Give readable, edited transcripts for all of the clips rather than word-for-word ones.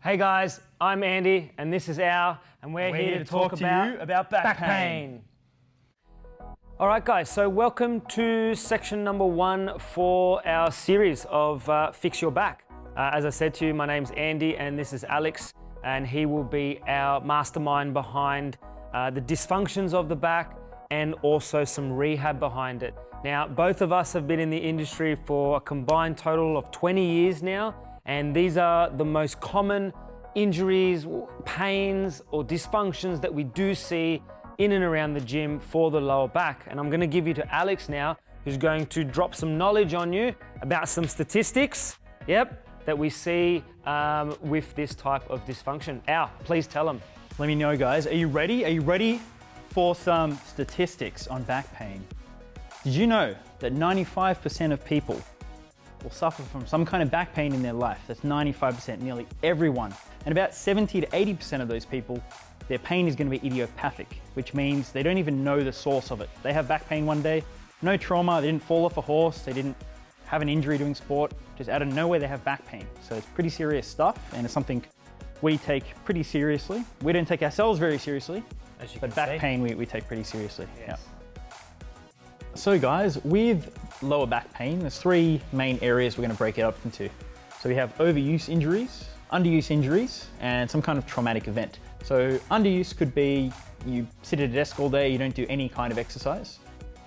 Hey guys, I'm Andy and this is Al, and we're here to talk about back pain. All right guys, so welcome to section number 1 for our series of Fix Your Back. As I said to you, my name's Andy and this is Alex, and he will be our mastermind behind the dysfunctions of the back and also some rehab behind it. Now, both of us have been in the industry for a combined total of 20 years now, and these are the most common injuries, pains, or dysfunctions that we do see in and around the gym for the lower back. And I'm gonna give you to Alex now, who's going to drop some knowledge on you about some statistics, that we see with this type of dysfunction. Al, please tell them. Let me know, guys. Are you ready? Are you ready for some statistics on back pain? Did you know that 95% of people will suffer from some kind of back pain in their life? That's 95%, nearly everyone. And about 70 to 80% of those people, their pain is going to be idiopathic, which means they don't even know the source of it. They have back pain one day, no trauma, they didn't fall off a horse, they didn't have an injury doing sport, just out of nowhere they have back pain. So it's pretty serious stuff, and it's something we take pretty seriously. We don't take ourselves very seriously, but back pain we take pretty seriously. Yes. Yeah. So guys, with lower back pain, there's 3 main areas we're going to break it up into. So we have overuse injuries, underuse injuries, and some kind of traumatic event. So underuse could be you sit at a desk all day, you don't do any kind of exercise.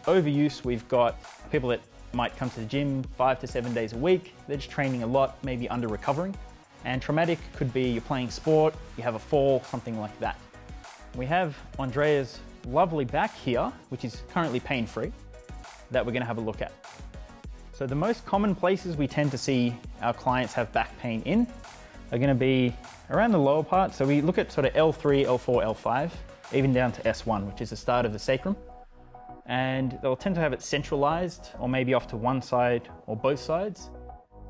Overuse, we've got people that might come to the gym 5 to 7 days a week. They're just training a lot, maybe under recovering. And traumatic could be you're playing sport, you have a fall, something like that. We have Andrea's lovely back here, which is currently pain-free, that we're going to have a look at. So the most common places we tend to see our clients have back pain in are going to be around the lower part. So we look at sort of L3, L4, L5, even down to S1, which is the start of the sacrum. And they'll tend to have it centralized or maybe off to one side or both sides.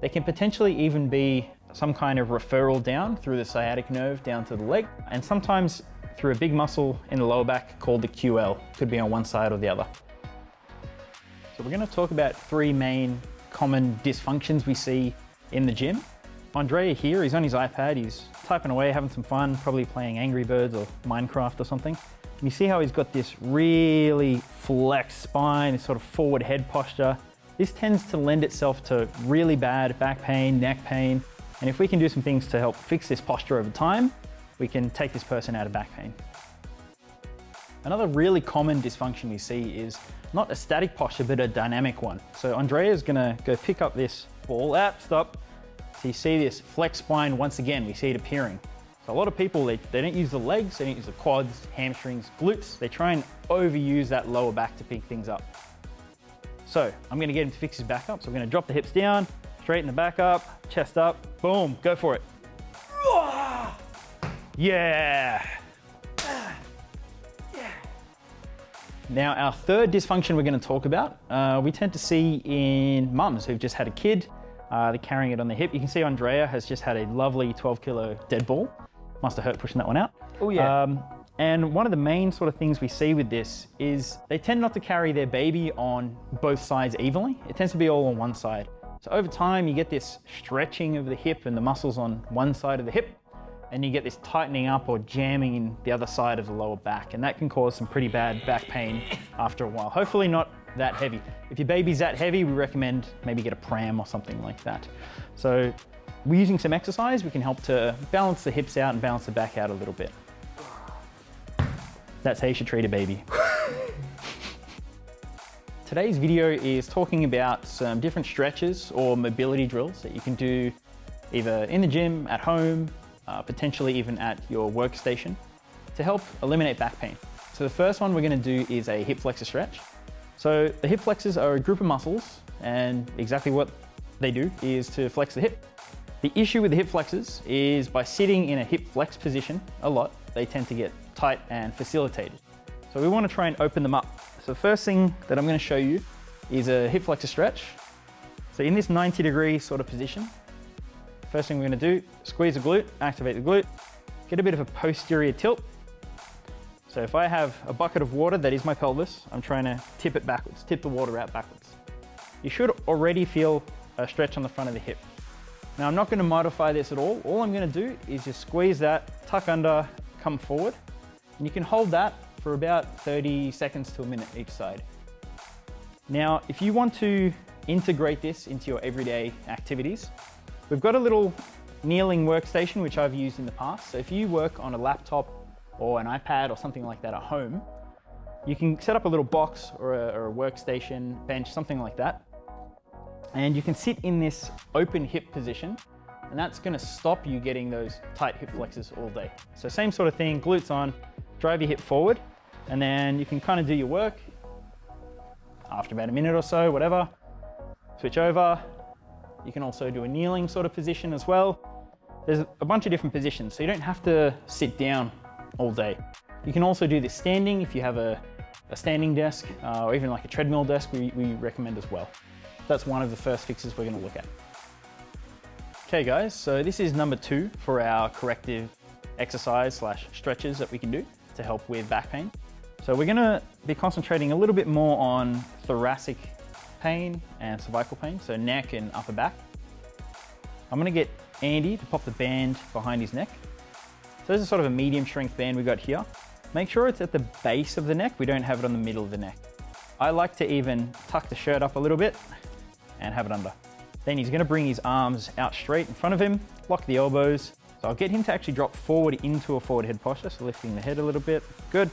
They can potentially even be some kind of referral down through the sciatic nerve down to the leg, and sometimes through a big muscle in the lower back called the QL. Could be on one side or the other. So we're going to talk about 3 main common dysfunctions we see in the gym. Andrea here, he's on his iPad, he's typing away, having some fun, probably playing Angry Birds or Minecraft or something. And you see how he's got this really flexed spine, this sort of forward head posture. This tends to lend itself to really bad back pain, neck pain. And if we can do some things to help fix this posture over time, we can take this person out of back pain. Another really common dysfunction we see is not a static posture, but a dynamic one. So Andrea's gonna go pick up this ball. Stop. So you see this flex spine once again, we see it appearing. So a lot of people, they don't use the legs, they don't use the quads, hamstrings, glutes. They try and overuse that lower back to pick things up. So I'm gonna get him to fix his back up. So I'm gonna drop the hips down, straighten the back up, chest up, boom, go for it. Yeah. Now, our third dysfunction we're going to talk about, we tend to see in mums who've just had a kid, they're carrying it on the hip. You can see Andrea has just had a lovely 12-kilo dead ball. Must have hurt pushing that one out. Oh yeah. And one of the main sort of things we see with this is they tend not to carry their baby on both sides evenly. It tends to be all on one side. So over time, you get this stretching of the hip and the muscles on one side of the hip, and you get this tightening up or jamming in the other side of the lower back, and that can cause some pretty bad back pain after a while. Hopefully not that heavy. If your baby's that heavy, we recommend maybe get a pram or something like that. So we're using some exercise, we can help to balance the hips out and balance the back out a little bit. That's how you should treat a baby. Today's video is talking about some different stretches or mobility drills that you can do either in the gym, at home, potentially even at your workstation to help eliminate back pain. So the first one we're going to do is a hip flexor stretch. So the hip flexors are a group of muscles, and exactly what they do is to flex the hip. The issue with the hip flexors is by sitting in a hip flex position a lot, they tend to get tight and facilitated. So we want to try and open them up. So the first thing that I'm going to show you is a hip flexor stretch. So in this 90-degree sort of position, first thing we're going to do, squeeze the glute, activate the glute, get a bit of a posterior tilt. So if I have a bucket of water that is my pelvis, I'm trying to tip it backwards, tip the water out backwards. You should already feel a stretch on the front of the hip. Now I'm not gonna modify this at all. All I'm gonna do is just squeeze that, tuck under, come forward. And you can hold that for about 30 seconds to a minute each side. Now, if you want to integrate this into your everyday activities, we've got a little kneeling workstation, which I've used in the past. So if you work on a laptop or an iPad or something like that at home, you can set up a little box or a workstation, bench, something like that. And you can sit in this open hip position, and that's gonna stop you getting those tight hip flexors all day. So same sort of thing, glutes on, drive your hip forward, and then you can kind of do your work. After about a minute or so, whatever, switch over. You can also do a kneeling sort of position as well. There's a bunch of different positions, so you don't have to sit down all day. You can also do this standing if you have a standing desk, or even like a treadmill desk, we recommend as well. That's one of the first fixes we're gonna look at. Okay guys, so this is number 2 for our corrective exercise / stretches that we can do to help with back pain. So we're gonna be concentrating a little bit more on thoracic pain and cervical pain, so neck and upper back. I'm gonna get Andy to pop the band behind his neck. So this is sort of a medium strength band we got here. Make sure it's at the base of the neck, we don't have it on the middle of the neck. I like to even tuck the shirt up a little bit and have it under. Then he's gonna bring his arms out straight in front of him, lock the elbows. So I'll get him to actually drop forward into a forward head posture, so lifting the head a little bit. Good.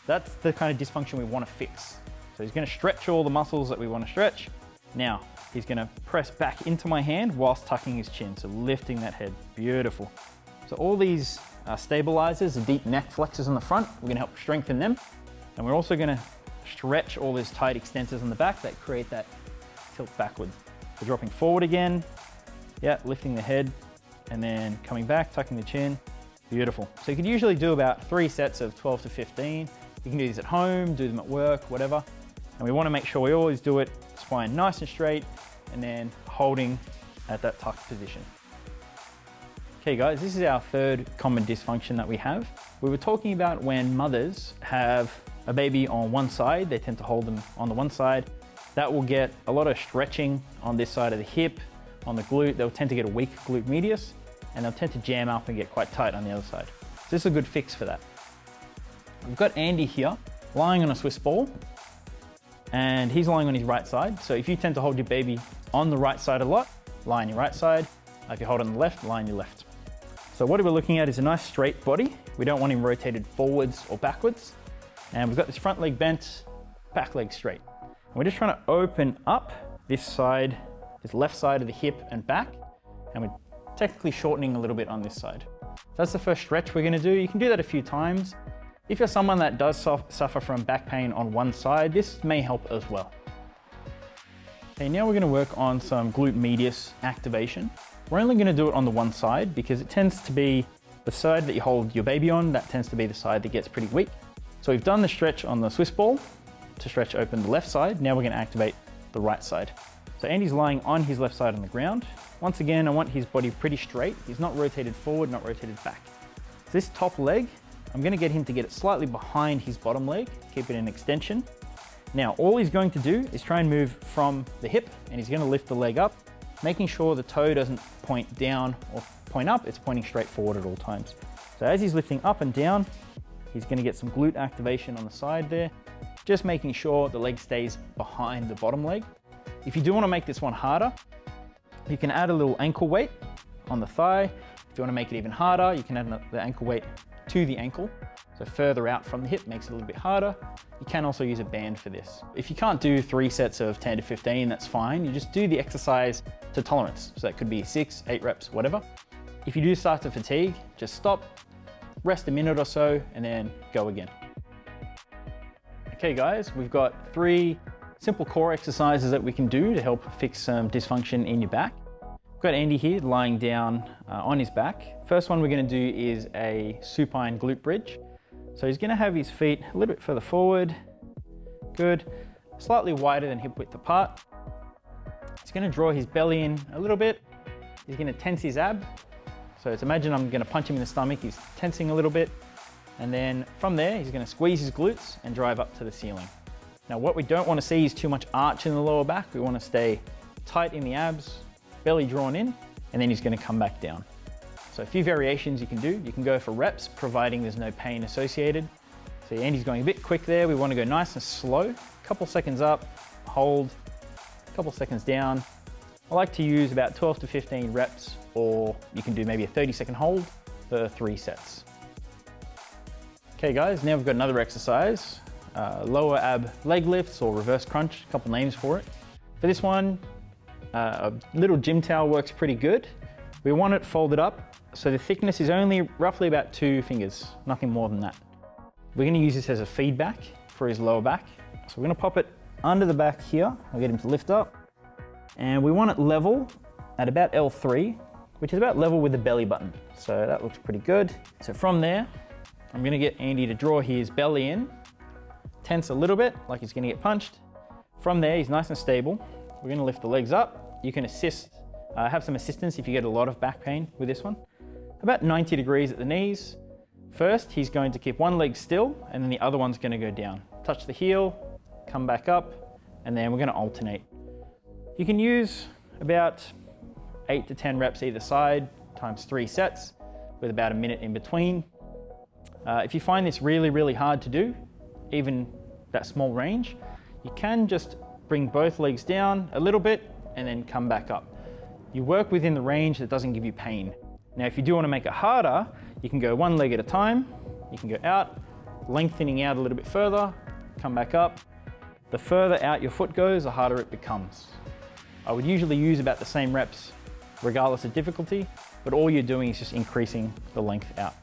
That's the kind of dysfunction we wanna fix. So he's gonna stretch all the muscles that we wanna stretch. Now, he's gonna press back into my hand whilst tucking his chin, so lifting that head. Beautiful. So all these stabilizers, the deep neck flexors on the front, we're gonna help strengthen them. And we're also gonna stretch all those tight extensors on the back that create that tilt backwards. So dropping forward again, yeah, lifting the head, and then coming back, tucking the chin. Beautiful. So you could usually do about 3 sets of 12 to 15. You can do these at home, do them at work, whatever. And we wanna make sure we always do it spine nice and straight, and then holding at that tucked position. Okay guys, this is our 3rd common dysfunction that we have. We were talking about when mothers have a baby on one side, they tend to hold them on the one side. That will get a lot of stretching on this side of the hip, on the glute. They'll tend to get a weak glute medius, and they'll tend to jam up and get quite tight on the other side. So this is a good fix for that. We've got Andy here, lying on a Swiss ball, and he's lying on his right side. So if you tend to hold your baby on the right side a lot, lie on your right side. If you hold on the left, lie on your left. So what we're looking at is a nice straight body. We don't want him rotated forwards or backwards. And we've got this front leg bent, back leg straight. And we're just trying to open up this side, this left side of the hip and back. And we're technically shortening a little bit on this side. So that's the first stretch we're gonna do. You can do that a few times. If you're someone that does suffer from back pain on one side, this may help as well. Okay, now we're gonna work on some glute medius activation. We're only gonna do it on the one side because it tends to be the side that you hold your baby on, that tends to be the side that gets pretty weak. So we've done the stretch on the Swiss ball to stretch open the left side. Now we're gonna activate the right side. So Andy's lying on his left side on the ground. Once again, I want his body pretty straight. He's not rotated forward, not rotated back. So this top leg, I'm gonna get him to get it slightly behind his bottom leg, keep it in extension. Now, all he's going to do is try and move from the hip, and he's gonna lift the leg up, making sure the toe doesn't point down or point up, it's pointing straight forward at all times. So as he's lifting up and down, he's gonna get some glute activation on the side there, just making sure the leg stays behind the bottom leg. If you do wanna make this one harder, you can add a little ankle weight on the thigh. If you wanna make it even harder, you can add the ankle weight to the ankle. So further out from the hip makes it a little bit harder. You can also use a band for this. If you can't do 3 sets of 10 to 15, that's fine. You just do the exercise to tolerance. So that could be 6, 8 reps, whatever. If you do start to fatigue, just stop, rest a minute or so, and then go again. Okay guys, we've got 3 simple core exercises that we can do to help fix some dysfunction in your back. We've got Andy here lying down on his back. First one we're gonna do is a supine glute bridge. So he's gonna have his feet a little bit further forward. Good. Slightly wider than hip width apart. He's gonna draw his belly in a little bit. He's gonna tense his ab. So it's imagine I'm gonna punch him in the stomach. He's tensing a little bit. And then from there, he's gonna squeeze his glutes and drive up to the ceiling. Now what we don't wanna see is too much arch in the lower back. We wanna stay tight in the abs, belly drawn in, and then he's gonna come back down. So a few variations you can do. You can go for reps, providing there's no pain associated. So Andy's going a bit quick there. We wanna go nice and slow. A couple seconds up, hold, a couple seconds down. I like to use about 12 to 15 reps, or you can do maybe a 30-second hold for 3 sets. Okay guys, now we've got another exercise, lower ab leg lifts or reverse crunch, a couple names for it. For this one, a little gym towel works pretty good. We want it folded up, so the thickness is only roughly about 2 fingers, nothing more than that. We're gonna use this as a feedback for his lower back. So we're gonna pop it under the back here. I'll get him to lift up. And we want it level at about L3, which is about level with the belly button. So that looks pretty good. So from there, I'm gonna get Andy to draw his belly in, tense a little bit, like he's gonna get punched. From there, he's nice and stable. We're gonna lift the legs up. You can have some assistance if you get a lot of back pain with this one. About 90 degrees at the knees. First, he's going to keep one leg still, and then the other one's gonna go down. Touch the heel, come back up, and then we're gonna alternate. You can use about 8 to 10 reps either side, times 3 sets, with about a minute in between. If you find this really, really hard to do, even that small range, you can just bring both legs down a little bit and then come back up. You work within the range that doesn't give you pain. Now, if you do want to make it harder, you can go one leg at a time. You can go out, lengthening out a little bit further, come back up. The further out your foot goes, the harder it becomes. I would usually use about the same reps regardless of difficulty, but all you're doing is just increasing the length out.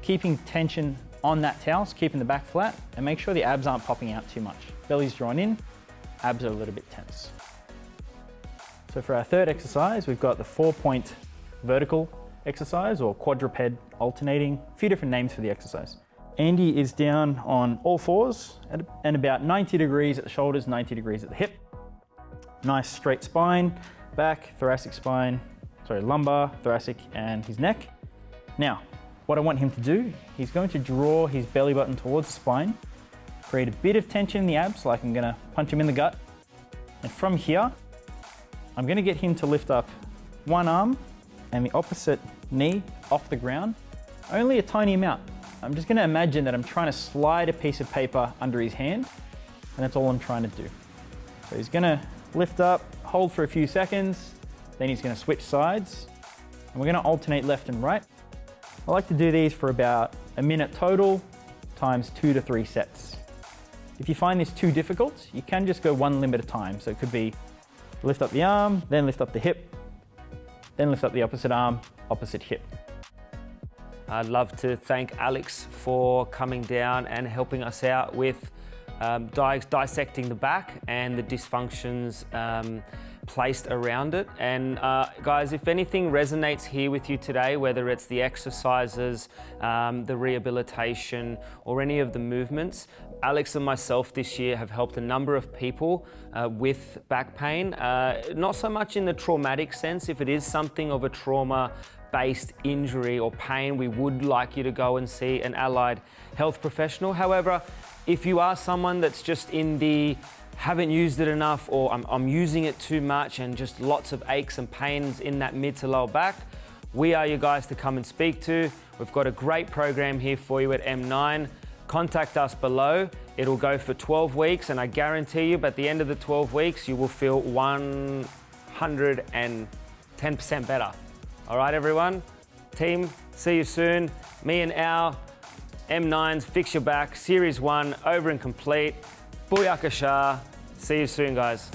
Keeping tension on that towel, so keeping the back flat, and make sure the abs aren't popping out too much. Belly's drawn in, abs are a little bit tense. So for our third exercise, we've got the 4-point vertical exercise, or quadruped alternating, a few different names for the exercise. Andy is down on all fours and about 90 degrees at the shoulders, 90 degrees at the hip. Nice straight spine, back, lumbar, thoracic, and his neck. Now, what I want him to do, he's going to draw his belly button towards the spine, create a bit of tension in the abs, like I'm gonna punch him in the gut. And from here, I'm gonna get him to lift up one arm and the opposite knee off the ground, only a tiny amount. I'm just gonna imagine that I'm trying to slide a piece of paper under his hand, and that's all I'm trying to do. So he's gonna lift up, hold for a few seconds, then he's gonna switch sides, and we're gonna alternate left and right. I like to do these for about a minute total, times 2 to 3 sets. If you find this too difficult, you can just go one limb at a time. So it could be lift up the arm, then lift up the hip, then lift up the opposite arm, opposite hip. I'd love to thank Alex for coming down and helping us out with dissecting the back and the dysfunctions placed around it. And guys, if anything resonates here with you today, whether it's the exercises, the rehabilitation, or any of the movements, Alex and myself this year have helped a number of people with back pain, not so much in the traumatic sense. If it is something of a trauma-based injury or pain, we would like you to go and see an allied health professional. However, if you are someone that's just in the haven't used it enough, or I'm using it too much and just lots of aches and pains in that mid to lower back, we are your guys to come and speak to. We've got a great program here for you at M9. Contact us below. It'll go for 12 weeks, and I guarantee you by the end of the 12 weeks, you will feel 110% better. All right, everyone? Team, see you soon. Me and Al, M9's Fix Your Back, Series 1, over and complete. Booyakasha. See you soon, guys.